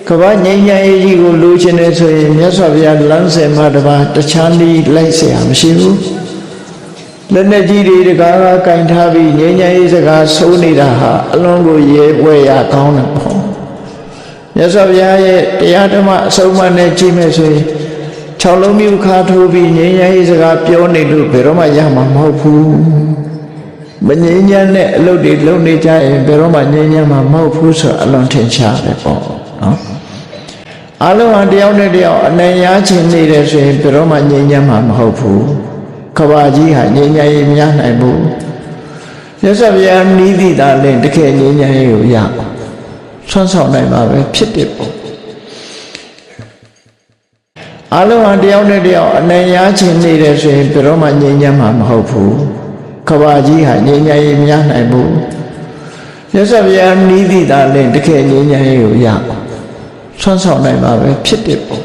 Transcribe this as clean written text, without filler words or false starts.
ကဘာငြိမ်းချမ်းရေးကြီးကိုလိုချင်တယ်ဆိုရင်မြတ်စွာဘုရားလမ်းစဉ်မှာတပါတခြားနည်းလိုက်เสียမရှိဘူးလက်နဲ့ကြီးတွေတကားကကင်ထားပြီးငြိမ်းချမ်းရေးစကားဆိုးနေတာဟာအလွန်ကိုရဲပွဲရကောင်းတယ်ပေါ့မြတ်စွာဘုရားရဲ့တရားဓမ္မအဆုံးအမနဲ့ကြည့်မယ်ဆိုရင်6လုံးမျိုးခါထိုးပြီးငြိမ်းချမ်းရေးစကားပြောနေလို့ဘယ်တော့မှရမှာမဟုတ်ဘူးမငြိမ်းချမ်းတဲ့အလုပ်တွေလုပ်နေကြရင်ဘယ်တော့မှငြိမ်းချမ်းမှာမဟုတ်ဘူးဆိုအလွန်ထင်ရှားတယ်ပေါ့နော်အလုံးဟာတယောက်နဲ့တယောက်အနေရချင်းနေတယ်ဆိုရင်ဘယ်တော့မှငြိမ်းချမ်းမှာမဟုတ်ဘူးကဘာကြီးဟာငြိမ်းချမ်းရေးမရနိုင်ဘူးမြတ်စွာဘုရားနိတိတာလင်တကယ်ငြိမ်းချမ်းရေးကိုရဆွမ်းဆောင်နိုင်မှာပဲဖြစ်တယ်ပေါ့အလုံးဟာတယောက်နဲ့တယောက်အနေရချင်းနေတယ်ဆိုရင်ဘယ်တော့မှငြိမ်းချမ်းမှာမဟုတ်ဘူးကဘာကြီးဟာငြိမ်းချမ်းရေးမရနိုင်ဘူးမြတ်စွာဘုရားနိတိတာလင်တကယ်ငြိမ်းချမ်းရေးကိုရဆွမ်းဆောင်နိုင်မှာပဲဖြစ်တယ်ပေါ့